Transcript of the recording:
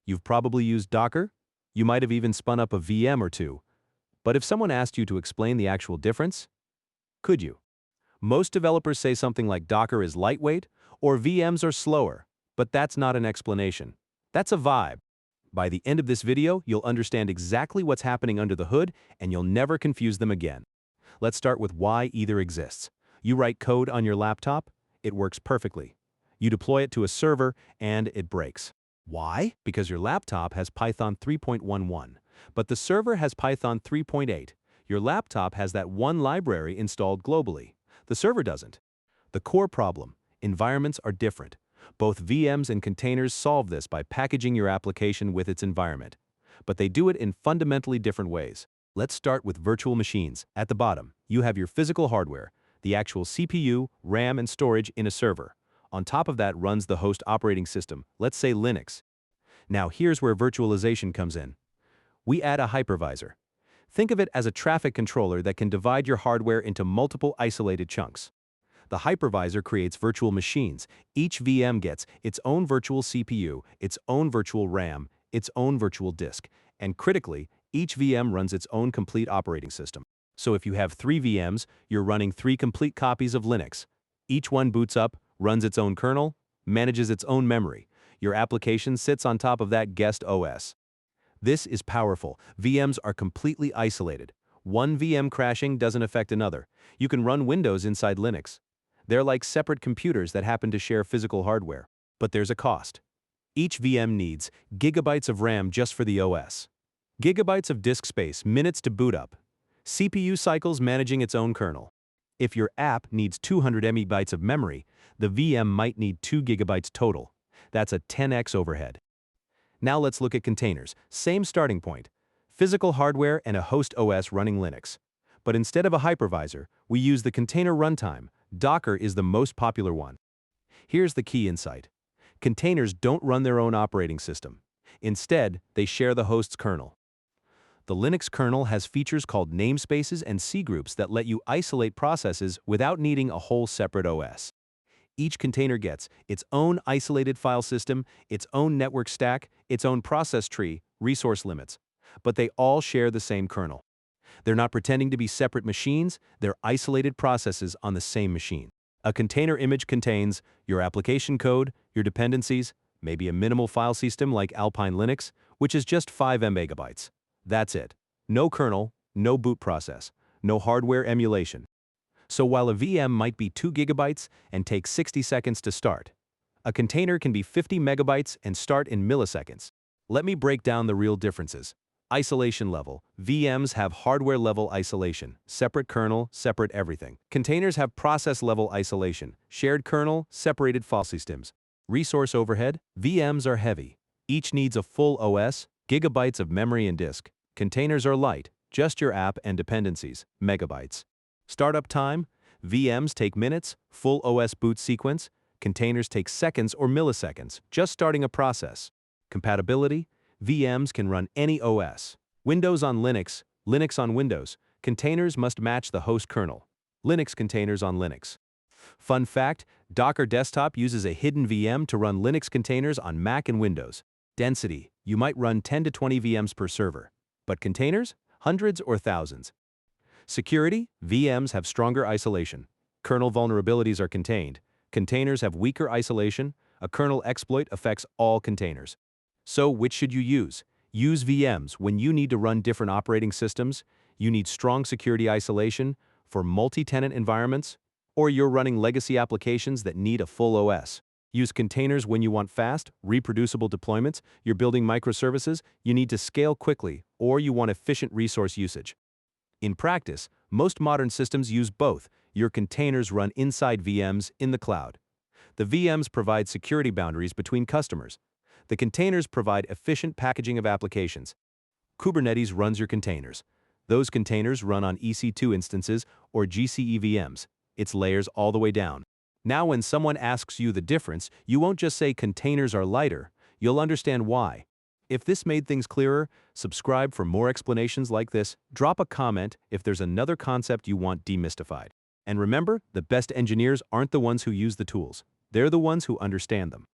You've probably used Docker. You might have even spun up a VM or two. But if someone asked you to explain the actual difference, could you? Most developers say something like Docker is lightweight or VMs are slower, but that's not an explanation. That's a vibe. By the end of this video, you'll understand exactly what's happening under the hood and you'll never confuse them again. Let's start with why either exists. You write code on your laptop, it works perfectly. You deploy it to a server and it breaks. Why? Because your laptop has Python 3.11, but the server has Python 3.8. Your laptop has that one library installed globally. The server doesn't. The core problem: environments are different. Both VMs and containers solve this by packaging your application with its environment. But they do it in fundamentally different ways. Let's start with virtual machines. At the bottom, you have your physical hardware, the actual CPU, RAM, and storage in a server. On top of that runs the host operating system, let's say Linux. Now here's where virtualization comes in. We add a hypervisor. Think of it as a traffic controller that can divide your hardware into multiple isolated chunks. The hypervisor creates virtual machines. Each VM gets its own virtual CPU, its own virtual RAM, its own virtual disk, and critically, each VM runs its own complete operating system. So if you have 3 VMs, you're running 3 complete copies of Linux. Each one boots up, runs its own kernel, manages its own memory. Your application sits on top of that guest OS. This is powerful. VMs are completely isolated. One VM crashing doesn't affect another. You can run Windows inside Linux. They're like separate computers that happen to share physical hardware. But there's a cost. Each VM needs gigabytes of RAM just for the OS, gigabytes of disk space, minutes to boot up, CPU cycles managing its own kernel. If your app needs 200 MB of memory, the VM might need 2 gigabytes total. That's a 10x overhead. Now let's look at containers. Same starting point. Physical hardware and a host OS running Linux. But instead of a hypervisor, we use the container runtime. Docker is the most popular one. Here's the key insight. Containers don't run their own operating system. Instead, they share the host's kernel. The Linux kernel has features called namespaces and cgroups that let you isolate processes without needing a whole separate OS. Each container gets its own isolated file system, its own network stack, its own process tree, resource limits. But they all share the same kernel. They're not pretending to be separate machines, they're isolated processes on the same machine. A container image contains your application code, your dependencies, maybe a minimal file system like Alpine Linux, which is just 5 MB. That's it. No kernel, no boot process, no hardware emulation. So while a VM might be 2 gigabytes and take 60 seconds to start, a container can be 50 megabytes and start in milliseconds. Let me break down the real differences. Isolation level. VMs have hardware-level isolation, separate kernel, separate everything. Containers have process-level isolation, shared kernel, separated file systems. Resource overhead. VMs are heavy. Each needs a full OS, gigabytes of memory and disk. Containers are light, just your app and dependencies, megabytes. Startup time. VMs take minutes, full OS boot sequence. Containers take seconds or milliseconds, just starting a process. Compatibility. VMs can run any OS. Windows on Linux, Linux on Windows. Containers must match the host kernel. Linux containers on Linux. Fun fact, Docker Desktop uses a hidden VM to run Linux containers on Mac and Windows. Density, you might run 10 to 20 VMs per server. But containers? Hundreds or thousands. Security, VMs have stronger isolation. Kernel vulnerabilities are contained. Containers have weaker isolation. A kernel exploit affects all containers. So which should you use? Use VMs when you need to run different operating systems, you need strong security isolation for multi-tenant environments, or you're running legacy applications that need a full OS. Use containers when you want fast, reproducible deployments, you're building microservices, you need to scale quickly, or you want efficient resource usage. In practice, most modern systems use both. Your containers run inside VMs in the cloud. The VMs provide security boundaries between customers. The containers provide efficient packaging of applications. Kubernetes runs your containers. Those containers run on EC2 instances or GCE VMs. It's layers all the way down. Now when someone asks you the difference, you won't just say containers are lighter, you'll understand why. If this made things clearer, subscribe for more explanations like this, drop a comment if there's another concept you want demystified. And remember, the best engineers aren't the ones who use the tools. They're the ones who understand them.